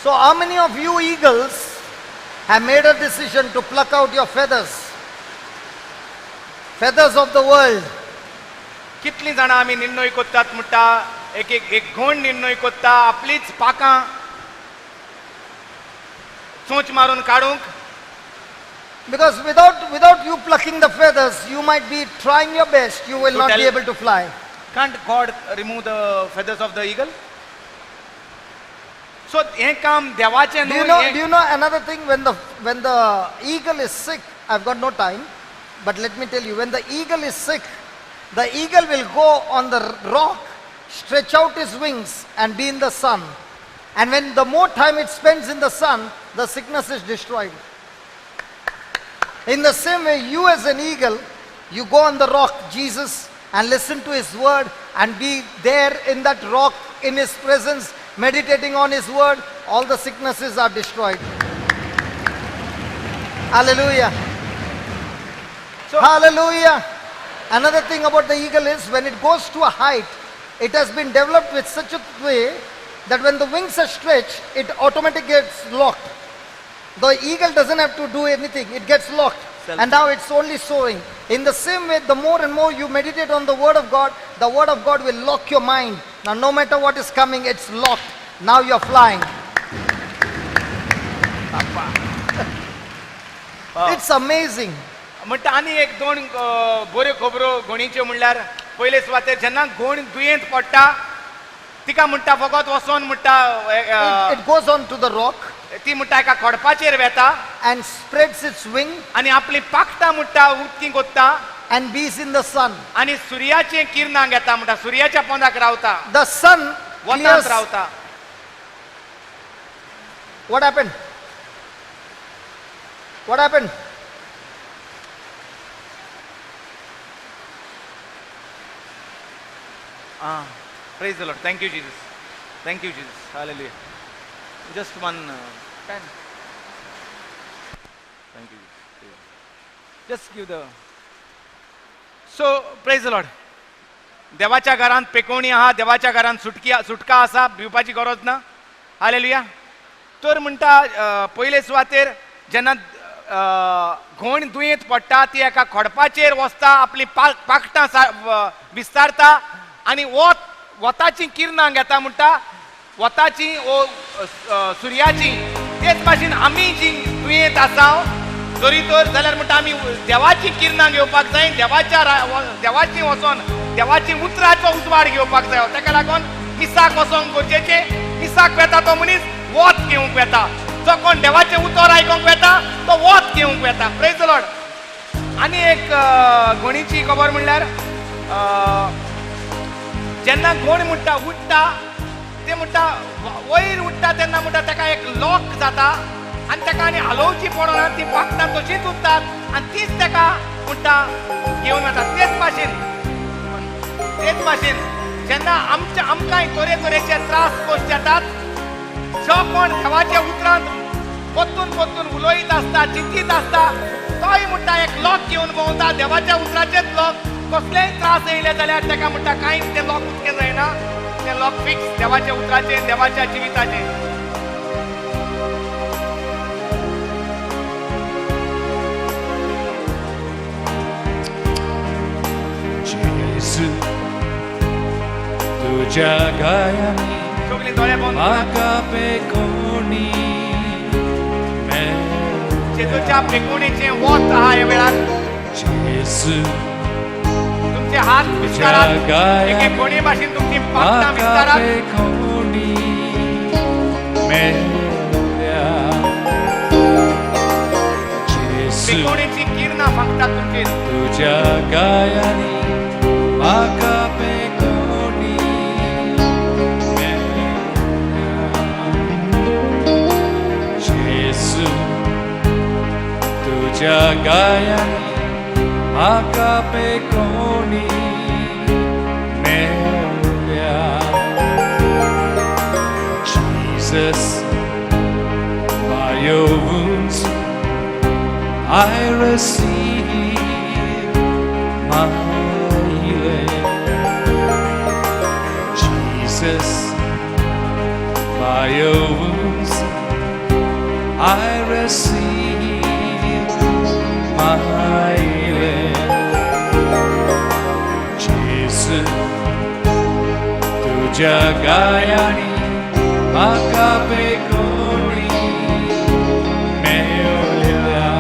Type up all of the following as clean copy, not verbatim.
So how many of you eagles have made a decision to pluck out your feathers? Feathers of the world. कितली जाणां आमी निर्णय कोत्तात म्हणटा एक घोण निर्णय कोत्ता आपलीच पाकां चोंच मारून काडूंक. Because without you plucking the feathers, you might be trying your best, you will So not tell- be able to fly. Can't God remove the feathers of the eagle? So हे काम देवाचें Do you know another thing? When the eagle is sick, I've got no time, but let me tell you, when the eagle is sick, the eagle will go on the rock, stretch out his wings and be in the sun. And when the more time it spends in the sun, the sickness is destroyed. In the same way, you as an eagle, you go on the rock, Jesus, and listen to his word and be there in that rock, in his presence, meditating on his word, all the sicknesses are destroyed. Hallelujah. So- Hallelujah. Another thing about the eagle is when it goes to a height, it has been developed with such a way that when the wings are stretched, it automatically gets locked. The eagle doesn't have to do anything, it gets locked. And now it's only soaring. In the same way, the more and more you meditate on the word of God will lock your mind. Now no matter what is coming, it's locked. Now you're flying. It's amazing. म्हणटा आनी एक दोन बऱ्यो खबरो घोणीच्यो म्हणल्यार पयले सुवातेर जेन्ना घोण दुयेंत पडटा तिका म्हणटा फकत वचोन म्हणटा It goes on to the rock ती म्हणटा एका खडपाचेर वेता and spreads its wing आनी आपली पाखटां म्हणटा उदकीं कोत्ता and bees in the sun. आनी सुर्याचें किरणां घेता म्हणटा सुर्याच्या पोंदाक रावता The sun वतांत clears. रावता. What happened? What happened? Praise the Lord. Thank you, Jesus. Thank you, Jesus. Hallelujah. Just one pen. Thank you, Jesus. Just give the. So, praise the Lord. देवाच्या घरांत पेकोवणी आहा, देवाच्या घरांत सुटका आसा, भिवपाची गरज ना. हालेलुया. तर म्हणटा पयले सुवातेर जेन्ना घोण दुयेंत पडटा ती एका खडपाचेर वचता आपली पाखटां विस्तारता आनी वताची किरणां घेता म्हणटा वताची ओ सुर्याची तेच भाशेन आमी जी दुयेंत आसा जरी तर जाल्यार म्हणटा आमी देवाची किरणां घेवपाक जाय देवाची वचोन देवाची उतराचो उजवाड घेवपाक जाय. ताका लागून मिसाक वचोंक गरजेचें. मिसाक वेता तो मनीस वत घेवंक वेता. जो कोण देवाचें उतर आयकोंक वेता तो वत घेवंक वेता. Praise the Lord. आनी एक घोणीची खबर म्हणल्यार जेन्ना घोण म्हणटा उडटा ते म्हणटा वयर उडटा तेन्ना म्हणटा ताका एक लॉक जाता आनी ताका आनी हलोवची पडना ती पाखटां तशींच उरतात आनी तीच ताका म्हणटा घेवन वता. तेच भाशेन जेन्ना आमकांय तरेतरेचे त्रास कश्ट येतात जो कोण देवाच्या उतरांत पोत्तून उलोयत आसता चिंतीत आसता तोय म्हणटा एक लॉक घेवन भोंवता देवाच्या उतराचेच लॉक. कसलेय त्रास येयले जाल्यार ताका म्हणटा कांयच तें लॉक उदकें जायना. तें लॉक फिक्स देवाच्या उतराचें देवाच्या जिविताचें. जेजू तुझ्या गायांनी सगळीं दोळे बंद म्हाका पेकोवणी जेजूच्या पेकोवणेचें वत आहा ह्या वेळार. जेजू तुमचे हात विस्तारात एक एक कोणी भाशेन तुमची पाखटां म्हाका विस्तारात. पेकोवणी मेल्या जेजू पेकोवणेची किरणां फांकतात तुमचेर. तुझ्या गायांनी म्हाका पेकोवणी मेल्या जेजू तुझ्या गायांनी म्हाका पेकोवणी मेल्या. Jesus, by your wounds I receive my healing. Jesus, by by your wounds I receive my healing. Jesus, तुझ्या गायानी म्हाका बेगोणी मेवल्या.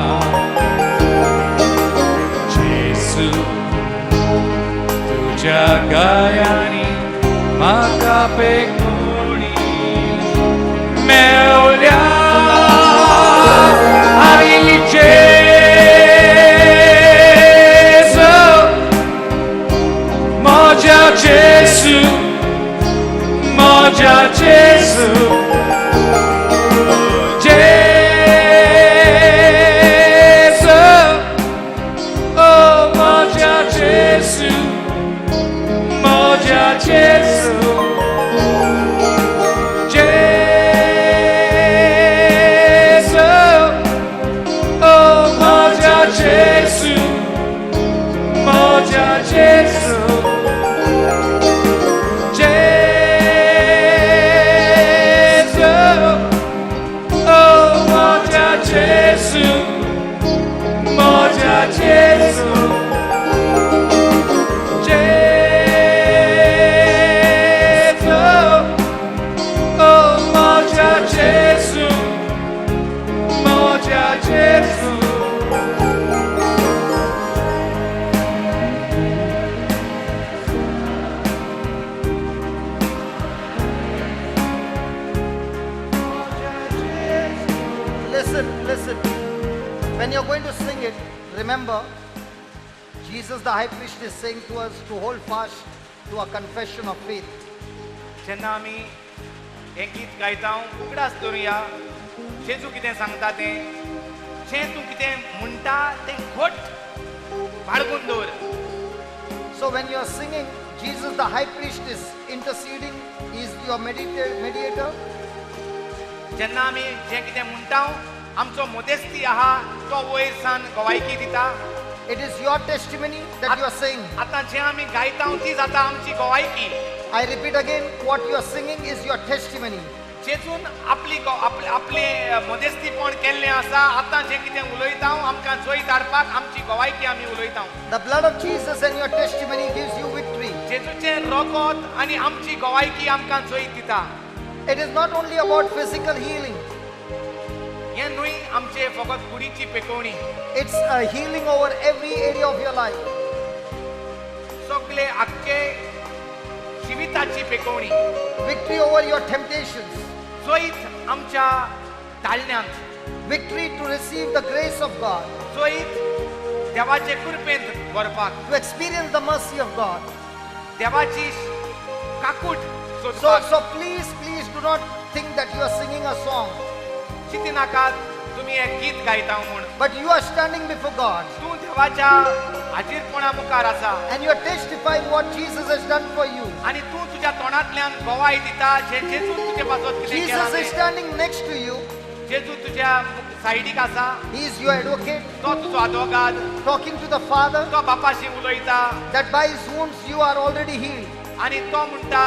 जेसू, तुझ्या गायानी म्हाका बेगोणी मेवल्या. आणि जेसू, माझ्या जेसू, माझ्या जेसू, जेसू, ओ माझ्या जेसू, माझ्या जेसू, जेसू, ओ माझ्या जेसू, माझ्या जेसू. Listen. When you're going to sing it, remember, Jesus the high priest is saying to us to hold fast to a confession of faith. जेन्ना आमी हें गीत गायता उगडास दवरुया. जेजू कितें सांगता तें, जें तूं कितें म्हणटा तें घोट बाळगून दवर. So when you're singing, Jesus the high priest is interceding, he is your mediator. जेन्ना आमी जें कितें म्हणटा आमचो मोदेस्ती आहा तो वयर सान गवायकी दिता. It is your testimony that you are saying. आतां जें आमी गायता ती जाता आमची गवायकी. I repeat again, what you are singing is your testimony. जेजून आपली मोदेस्तीपण केल्लें आसा. आतां जें कितें उलयता आमकां जोय धाडपाक आमची गवायकी आमी उलयता. The blood of Jesus and your testimony gives you victory. जेजूचें रोगोत आनी आमची गवायकी आमकां जोय दिता. It is not only about physical healing. हें न्हय आमचे फकत कुडीची पेकोवणी. It's a healing over every area of your life. सगळे आख्खे जिविताची पेकोवणी. Victory over your temptations. जोईत आमच्या ताळण्यांत. Victory to receive the grace of God. जोईत देवाचे कृपेंत व्हरपाक. To experience the mercy of God. देवाची काकूट So सोदपाक. please do not think that you are singing a song. चिंती नाकात तुमी एक गीत गायता म्हूण. But you are standing before God. तूं देवाच्या हाजीरपणा मुखार आसा. And you are testifying what Jesus has done for you. आनी तूं तुज्या तोंडांतल्यान गवाय दिता जें जेजून तुजे पासत कितें केलां Jesus is तें. standing next to you. जेजू तुज्या सायडीक आसा. He is your advocate, तो तुजो आदवोगाद. talking to the Father तो बापाशी उलयता. that by his wounds you are already healed. आनी तो म्हणटा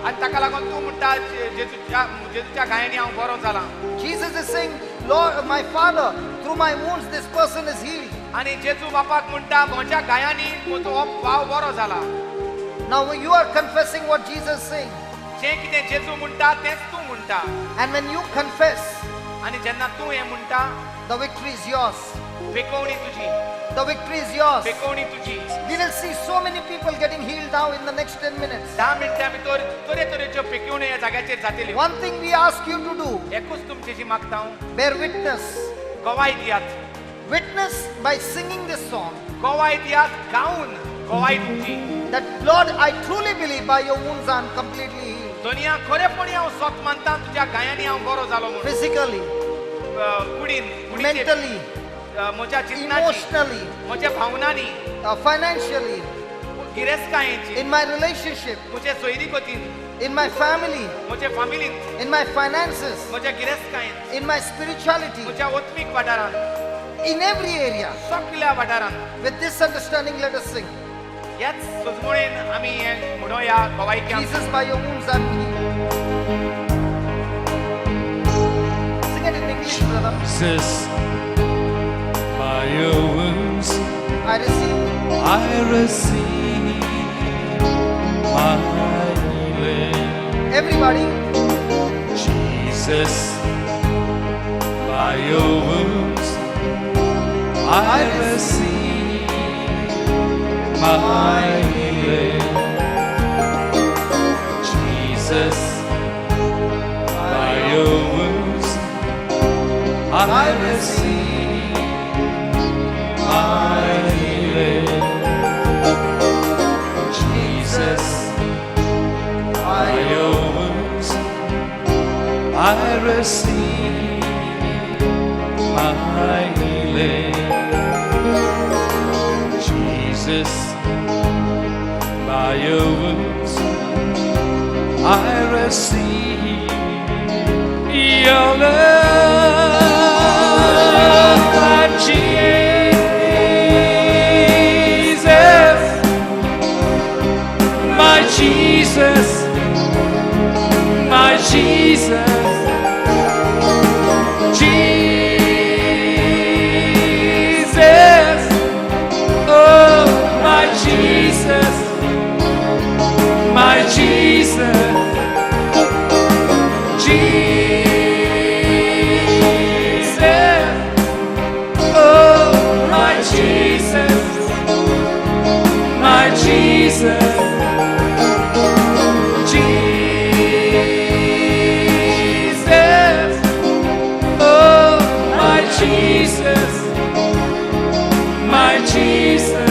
आनी ताका लागून तूं म्हणटा जेजूच्या गायांनी हांव बरो जालां. Jesus is saying, Lord, my Father, through my wounds this person is healed. आनी जेजू बापाक म्हणटा म्हज्या गायांनी म्हजो हो भाव बरो जाला. Now you are confessing what Jesus is saying. जें कितें जेजू म्हणटा तेंच तूं म्हणटा. And when you confess, आनी जेन्ना तूं हें म्हणटा the victory is yours. पेकोवणी तुजी. The victory is yours. पेकोवणी तुजी. We will see so many people getting healed now in the next 10 minutes. 10 मिनटां भितर तरेतरेच्यो पेकोवण्यो ह्या जाग्याचेर जातल्यो. One thing we ask you to do, एकूच तुमचेशी मागता हांव, bear witness. गवाय दियात. Witness by singing this song गवाय दियात गावन गवाय तुमची. that, Lord, I truly believe by your wounds I am completely healed. दुनिया खरेपणी हांव स्वत मानता तुज्या गायांनी हांव बरो जालो म्हणून. Physically, कुडीन mentally, म्हज्या चिंतनाची, emotionally, म्हज्या भावनांनी, financially, गिरेस्तायेची, in my relationship, म्हजे सोयरीकोतीन, in my family, म्हजे फामिलींत, in my finances, म्हज्या गिरेस्तायेंत, in my spirituality, म्हज्या ओत्मीक वाठारांत, in every area. सगळ्या वाठारांत. With this understanding, let us sing. ह्याच सुजमणेन आमी हें म्हणोया गवायकी आमची. Jesus, by your wounds I am healed. Please, brother. Jesus, by your wounds I receive. I receive my healing. Everybody. Jesus, by your wounds I receive my healing. Jesus, by your wounds I receive my healing. Jesus, by your wounds I receive my healing. Jesus, by your wounds I receive your love, my Jesus, my Jesus, my Jesus. Jesus, oh my Jesus, my Jesus, Jesus, oh my Jesus, my Jesus, Jesus, oh my Jesus, my Jesus,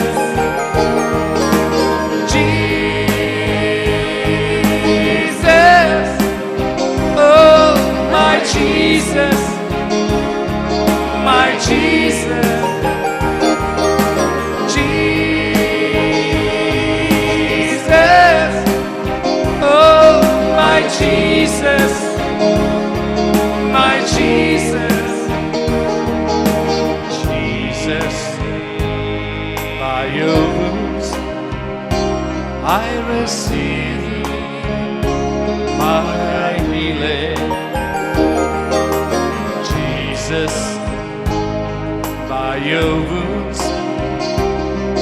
Jesus, oh my Jesus, my Jesus, Jesus, oh my Jesus, my Jesus. Jesus, by your wounds I receive my healing. Jesus, by your wounds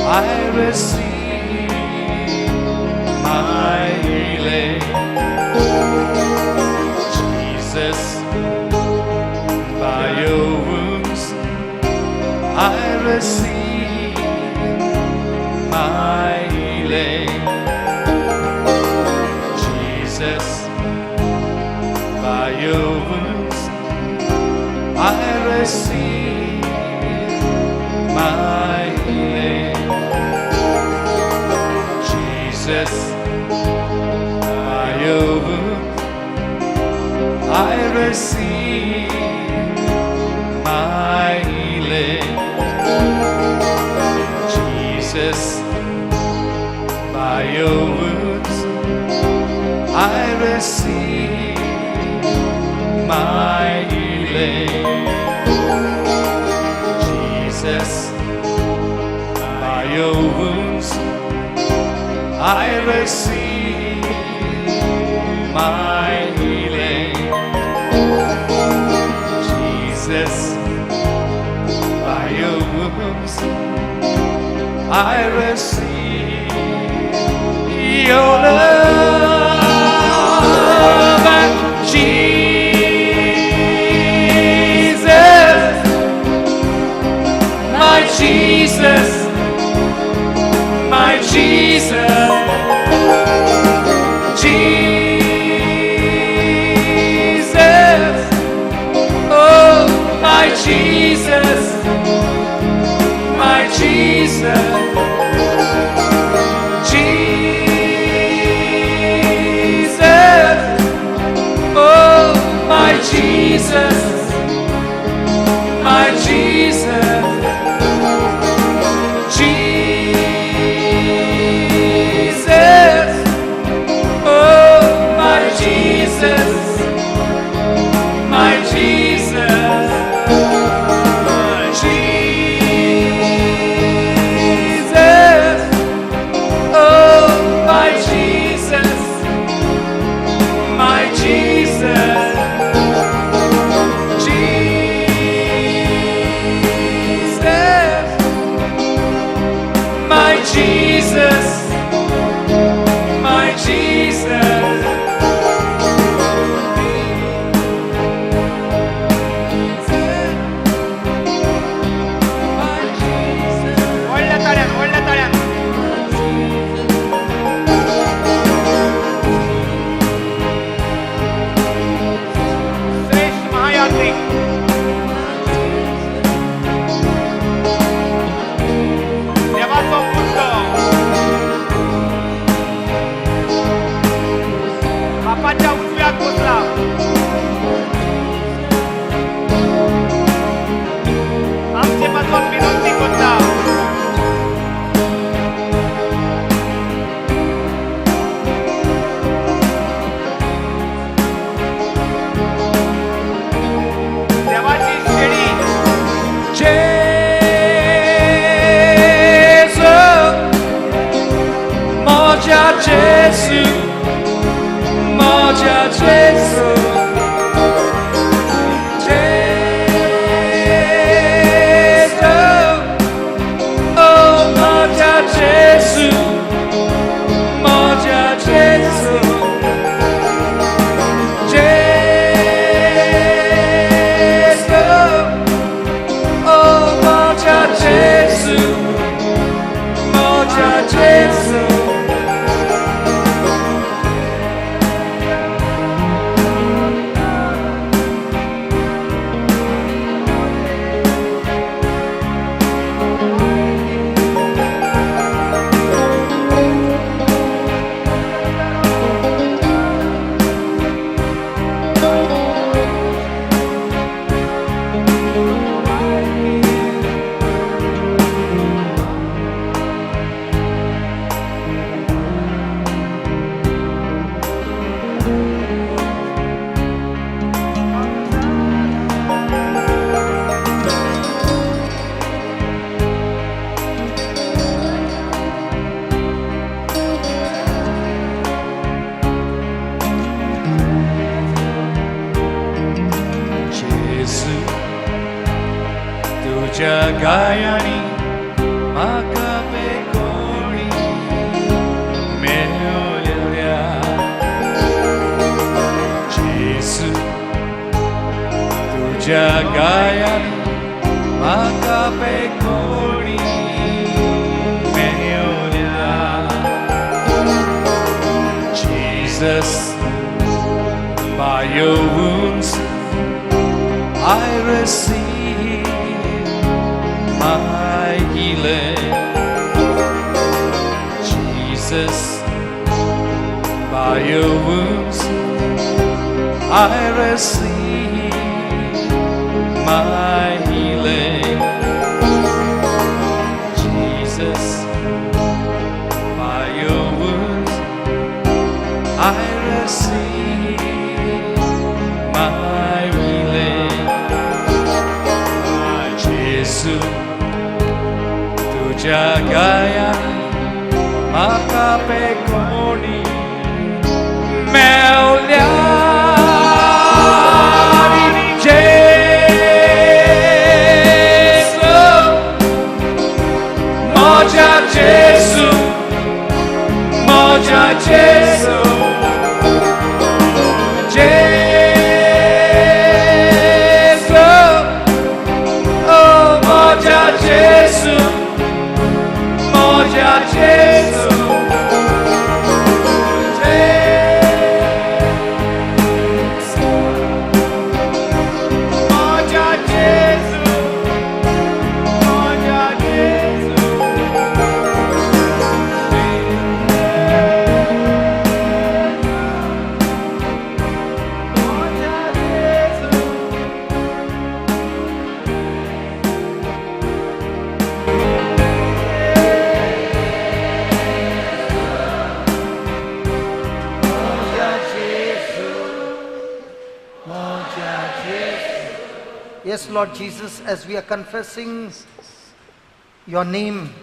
I receive my healing. Jesus, by your wounds I receive my healing. Jesus, by your wounds I receive my healing. Jesus, by your wounds I receive my healing. Jesus, by your wounds I receive my healing. Jesus, by your wounds I receive my healing. Jesus, by your wounds I receive your love, and Jesus, my Jesus, my Jesus, Jesus, oh my Jesus, my Jesus, Jesus, oh my Jesus, my Jesus, Jesus, oh my Jesus, my Jesus, Jesus. तुझ्या गायांनी म्हाका पेकोणी मेळ्ळ्या जेसू तुझ्या गायांनी म्हाका पेकोणी मेळ्ळ्या Jesus, by your wounds I receive my healing. Jesus, by your wounds I receive my healing. Jesus, by your wounds I receive my healing. Jesu, तुझ्या गायांनी म्हाका पेकोणी मेळ्ळ्या. जेसू, म्हज्या जेसू, म्हज्या जेसू. Yes, Lord Jesus, as we are confessing your name,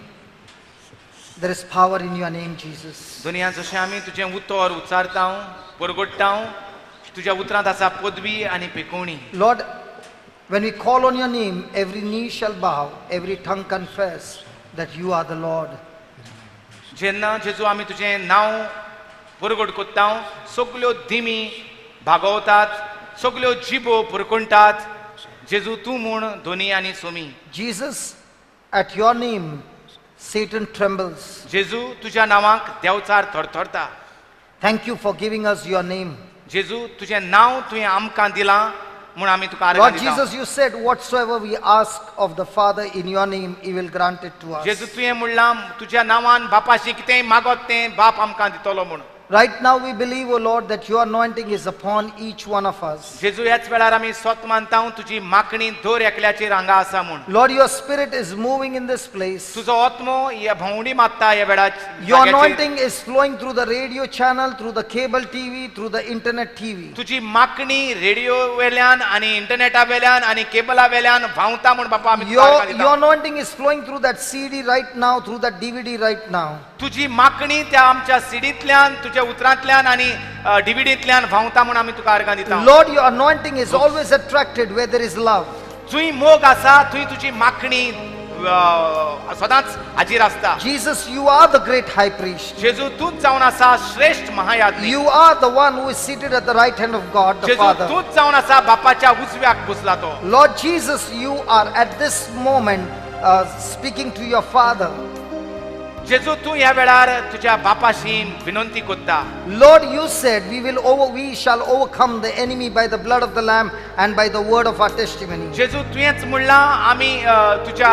there is power in your name, Jesus. दुनिया जशें आमी तुजें उतर उच्चारता परगोडटा तुज्या उतरांत आसा पदवी आनी पेकोवणी. Lord, when we call on your name, every knee shall bow, every tongue confess that you are the Lord. जेन्ना जेजू आमी तुजें नांव परगोड कोत्ता सगल्यो दिमी भागवतात, सगल्यो जिबो पुरकोणटात, जेजू तूं म्हूण दोनी आनी Somi. Jesus, at your name, Satan trembles. जेजू तुज्या नांवाक देंवचार थरथरता. Thank you for giving us your name. जेजू तुजें नांव तुवें आमकां दिलां म्हूण आमी तुका Lord आर्गां Jesus, दिता. you said, whatsoever we ask of the Father in your name, he will grant it to us. जेजू तुवें म्हणलां तुज्या नांवान बापाशी कितेंय मागत तें बाप आमकां दितलो म्हूण. Right now we believe, O Lord, that your anointing is upon each one of us. जेजू ह्याच वेळार आमी स्वत मानता तुजी मागणी दर एकल्याचेर हांगा आसा म्हूण. Lord, your spirit is moving in this place. तुजो आत्मो ह्या भोंवडी मारता ह्या वेळार. Your anointing is flowing through the radio channel, through the cable TV, through the internet TV. तुजी मागणी रेडिओ वेल्यान आनी इंटरनेटा वेल्यान आनी केबला वेल्यान भावता म्हूण बापा आमी तुका आर्गां Your दिता. anointing is flowing through that CD right now, through that DVD right now. तुजी मागणी त्या आमच्या सिडींतल्यान तुज्या उतरांतल्यान आनी डीव्हीडींतल्यान भावता म्हूण आमी तुका आर्गां दिता. Lord, your anointing is always attracted where there is love. थंय मोग आसा थंय तुजी मागणी सदांच हाजीर आसता. Jesus, you are the great high priest. जेजू तूच जावन आसा श्रेष्ठ महायाजक. You are the one who is seated at the right hand of God the Jeju Father. तूच जावन आसा बापाच्या उजव्याक बसला तो. Lord Jesus, you are at this moment speaking to your Father. जेजू तू ह्या वेळार तुज्या बापाशी विनंती कोत्ता. Lord, you said we shall overcome the enemy by the blood of the Lamb and by the word of our testimony. जेजू तुवेंच म्हणलां आमी तुज्या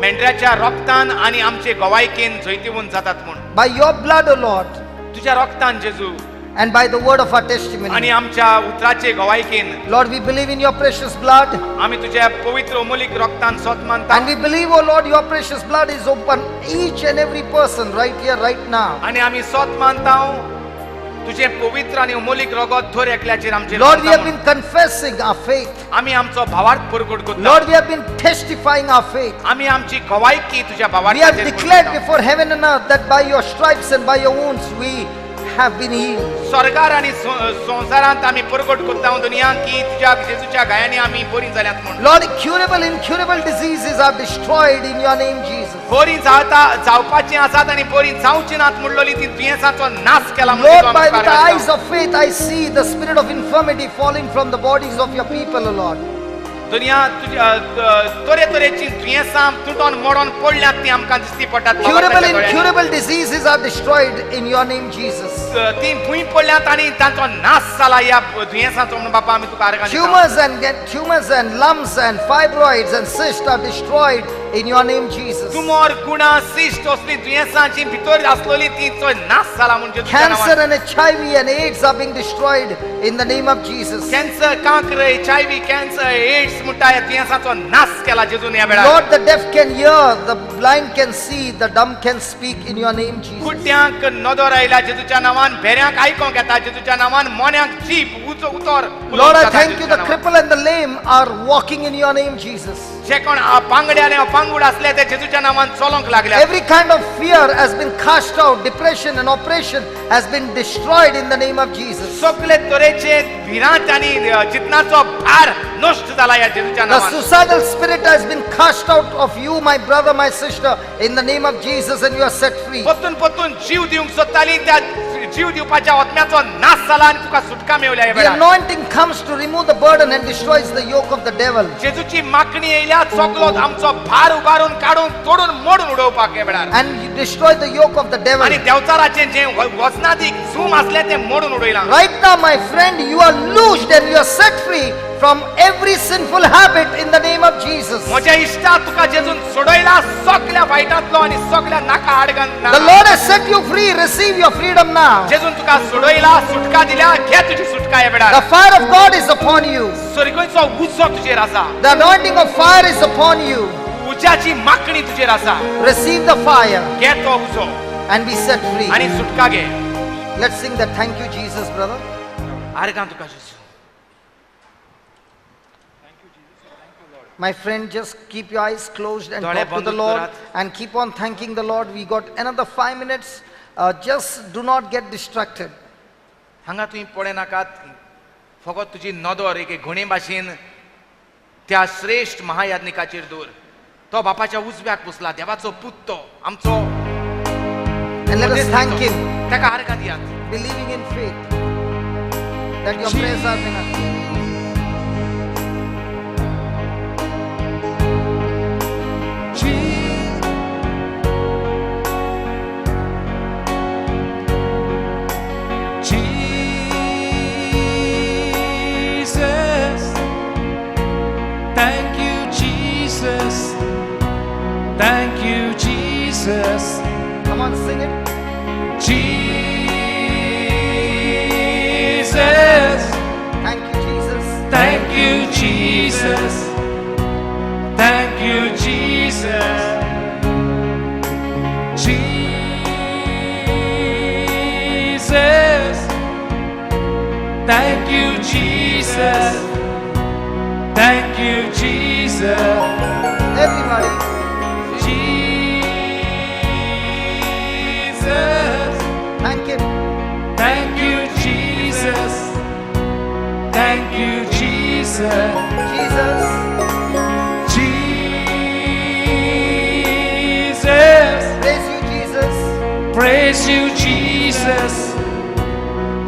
मेंढऱ्याच्या रोगतान आनी आमचे गवायकेन जैतिवून जातात म्हूण. By your blood, O Lord, तुज्या रोगतान जेजू and by the word of our आनी testimony. आमच्या उतराचे गवायकेन Lord, we believe in your precious blood. आमी तुज्या पवित्र अमोलीक रोगतान सोत मानता. And we believe, oh Lord, your precious blood is upon each and every person right here, right now. आनी आमी सोत मानता तुझे पवित्र आनी अमोलीक रगत धर एकल्याचेर आमचेर. Lord, we have been confessing our faith. आमी आमचो भावार्थ परगट करता. Lord, we have been testifying our faith. आमी आमची गवायकी तुज्या We have भावार्थाचेर declared करता. before heaven and earth that by your stripes and by your wounds we have been healed. स्वर्गार आणि संसारांत आम्ही परगट करता दुनियांक की तुझ्या जेजूच्या गायांनी आम्ही बरी जाल्यात म्हणून. Lord, curable, incurable diseases are destroyed in your name, Jesus. बरी जावपाची आसात आणि बरी जावची नात म्हणलोली ती दुयेंसांचो नाश केला Lord, by the eyes of faith, I see the spirit of infirmity falling from the bodies of your people, O Lord. दुनिया तुझ्या तोरे तोरेची दुयेंसां तुटोन मोडोन पडल्यात ती आमकां दिसती पडटात. Curable, incurable diseases are destroyed in your name, Jesus. ती भुंय पडल्यात आणि तांचो नाश जाला या दुयेंसांचो म्हणून बापा आमी तुका आर्गां दिता. Tumors and lumps and fibroids and cysts are destroyed in your name, Jesus. तुमोर गुणा सिस्ट असली दुयेंसांची भितर आसलोली ती चो नाश जाला म्हणजे Cancer and HIV and AIDS are being destroyed in the name of Jesus. Cancer कांकर HIV कॅन्सर एड्स म्हणटा या दुयेंसांचो नाश केला जेजून या वेळार. Lord, the deaf can hear, the blind can see, the dumb can speak in your name, Jesus. कुट्यांक नदर आयला जेजूच्या नावान भेऱ्यांक आयकोंक येता जेजूच्या नावान मोन्यांक जीप उतर. Lord, I thank you, the cripple and the lame are walking in your name, Jesus. जे कोण पांगड्याने पांगूड असले ते जेजूच्या नावान चलोंक लागले. Every kind of fear has been cast out, depression and oppression has been destroyed in the name of Jesus. सगळे तरेचे भिरांत आणि चिंतनाचो भार नष्ट जाला या जेजूच्या The नावान. suicidal spirit has been cast out of you, my brother, my sister, in the name of Jesus, and you are set free. पतून जीव दिवंक सोदताली त्या जीव दिवपाच्या आत्म्याचो नाश जाला आणि तुका सुटका मेवल्या या The वेळार. anointing comes to remove the burden and destroys the yoke of the devil. जेजूची मागणी येयल्या सगळो आमचो भार उबारून काढून तोडून मोडून उडोवपाक या वेळार. And you destroy the yoke of the devil. आणि देवचाराचे जे वचनादीक झूम असले ते मोडून उडयला. Right now, my friend, you are loosed and you are set free from every sinful habit in the name of Jesus. म्हज्या इश्टा तुका जेजून सोडयला सगळ्या वायटांतलो आणि सगळ्या नाका आडगन. The Lord has set you free. Receive your freedom now. जेजून तुका सोडयला सुटका दिल्या घे तुजी सुटका या वेळार. The fire of God is upon you. स्वर्गीचो उजो तुजेर आसा. The anointing of fire is upon you. उज्याची मागणी तुजेर आसा. Receive the fire घे तो उजो and be set free. आणि सुटका घे. Let's sing that. Thank you, Jesus, brother. आर्गां तुका जेजू. My friend, just keep your eyes closed and Dole talk to the bandut Lord karat. and keep on thanking the Lord. We got another 5 minutes. Just do not get distracted. हांगा तुवें पळय नाकात फकत तुजी नदर एक घोणे भाशेन त्या श्रेष्ठ महायाज्ञिकाचेर दवर. तो बापाच्या उजव्याक बसला देवाचो पूत तो आमचो. And let us thank Him, ताका आर्गां दियात. believing in faith that your prayers are been answered. Jesus, thank you, Jesus. Thank you, Jesus. Come on, sing it. Jesus, Thank you, Jesus. thank you, Jesus. Thank you, Jesus. Jesus, thank you, Jesus. Thank you, Jesus. Everybody. Jesus, Thank Him. thank you, Jesus. Thank you, Jesus. Jesus. Jesus, Praise you, Jesus. praise you, Jesus.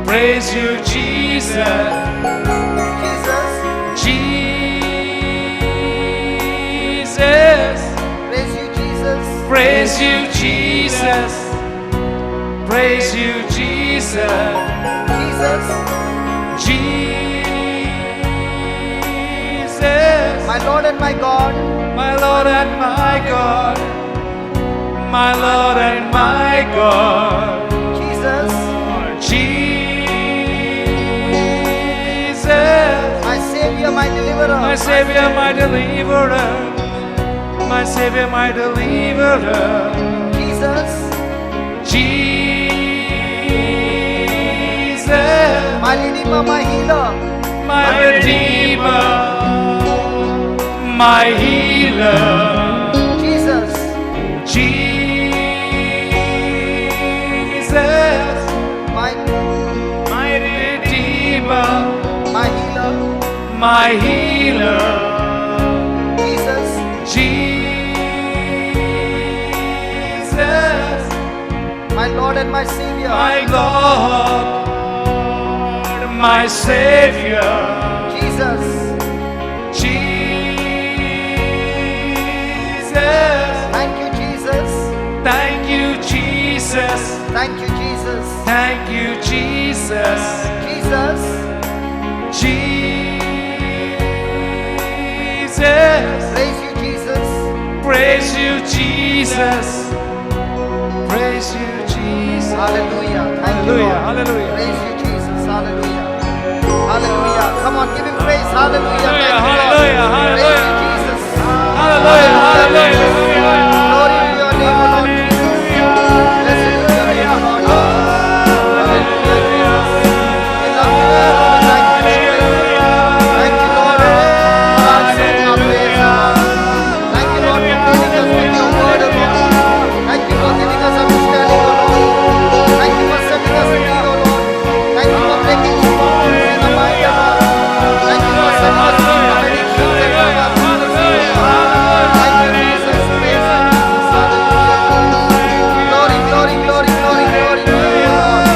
Praise you, Jesus. Jesus. Jesus, Praise you, Jesus. praise you, Jesus. Praise you, Jesus. Jesus. Jesus, My Lord and my God. my Lord and my God. My Lord and my God. Jesus. Jesus, My Savior, my Deliverer. my Savior, my deliverer. My Savior, my deliverer. Jesus. Jesus, My Redeemer, my Healer. my Redeemer, my healer. Jesus. Jesus, My my healer, Jesus, Jesus, my Lord and my Savior. my Lord, my Savior, Jesus, Jesus. thank you, Jesus. Thank you, Jesus. Thank you, Jesus. Thank you, Jesus. Jesus, Jesus. praise you, Jesus. Praise you, Jesus. Praise you, Jesus. Hallelujah. Thank you, Hallelujah. Lord. Hallelujah. Praise you, Jesus. Hallelujah. Hallelujah. Come on, give him praise. Hallelujah. Thank you, Lord. Hallelujah. Praise you, Hallelujah. Jesus. Hallelujah. Hallelujah. Glory to your name, O Lord Jesus. Blessed is your name, O Lord. Hallelujah, Jesus. We love you, Lord. Thank you, Lord. Thank you, Lord, for answering our prayers, O Lord. Thank you, Lord, for filling us with your word, O Lord. Thank you for giving us understanding, O Lord. Thank you for setting us free, O Lord. Thank you for breaking strongholds in our mind, O Lord. Thank you for setting us free from addictions and from our weaknesses, O Lord. Thank you, Jesus. Praise you, Jesus. Hallelujah. Glory, glory, glory, glory, glory, glory, Lord.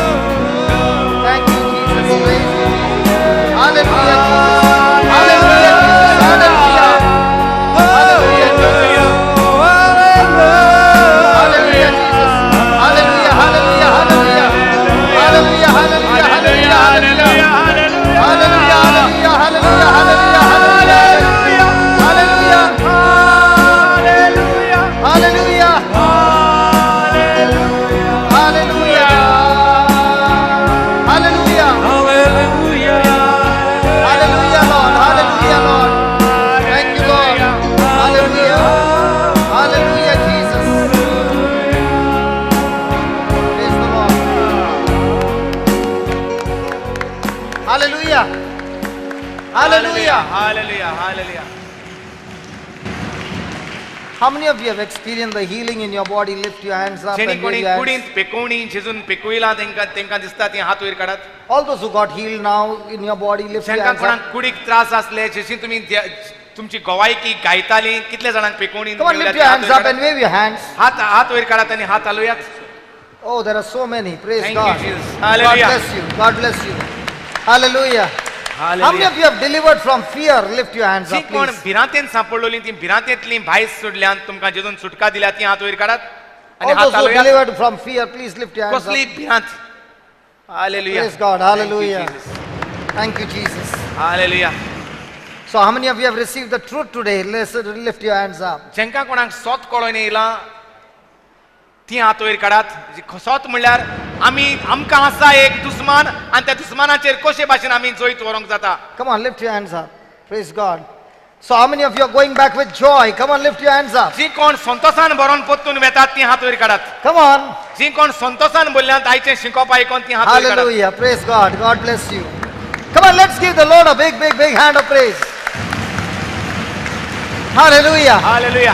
Thank you, Jesus. Praise you, Jesus. Hallelujah, Jesus. Hallelujah, Jesus. Hallelujah. Hallelujah, Jesus. Hallelujah, Jesus. Hallelujah, hallelujah, hallelujah. Hallelujah, hallelujah, hallelujah, hallelujah. Hallelujah, hallelujah, hallelujah, hallelujah, hallelujah. Hallelujah. Hallelujah. Hallelujah. Hallelujah. Hallelujah, Lord. Hallelujah, Lord. Thank you, Lord. Hallelujah. Hallelujah, Jesus. Praise the Lord. Hallelujah. Hallelujah. Hallelujah. Hallelujah. How many of you have experienced the healing in your body? Lift your hands up जेणी and कोणी wave your कुडींत hands. पेकोवणी झिजून पेकविला तेंका दिसता ती हात वयर काढात All those who got healed now in your body, lift your जेंका hands कोणाक up. कुडीक त्रास असले जशी तुम्ही तुमची गवायकी गायताली कितले जाणांक पेकोवणी Come on, lift your hands up and wave your hands. हात वयर काढात आणि हात हलवयात Oh, there are so many. Praise Thank God. you, Jesus. God Hallelujah. bless you. God bless you. Hallelujah. How many Hallelujah. of you have delivered from fear? Lift your hands ji up, कोण please. भिरांतेन सांपडलोली ती भिरांतेतली भायस सोडल्यान तुमकां जेजून सुटका दिल्या ती हात वयर काढात आणि All हात those who are हलवयात delivered from fear, please lift your hands कसली up. भिरांत hallelujah Praise God. Hallelujah. Thank you, Jesus. Hallelujah So, how many of you have received the truth today? Let's lift your hands up. जेंका कोणाक सोत कळोन येयला ती हात वयर काढात सोत म्हणल्यार आमकां आसा एक दुस्मान आनी त्या दुस्मानाचेर कशे भाशेन आमी जैत व्हरूंक जाता Come on, lift your hands up. Praise God. So, how many of you are going back with joy? Come on, lift your hands up. जी कोण संतोषान भरोन पोत्तून वेतात ती हात वयर काढात Come on. जी कोण संतोषान बोलल्यात आयचें शिकोवप आयकोन ती हात वयर काढात Hallelujah. Praise God. God bless you. Come on, let's give the Lord a big, big, big hand of praise. Hallelujah. Hallelujah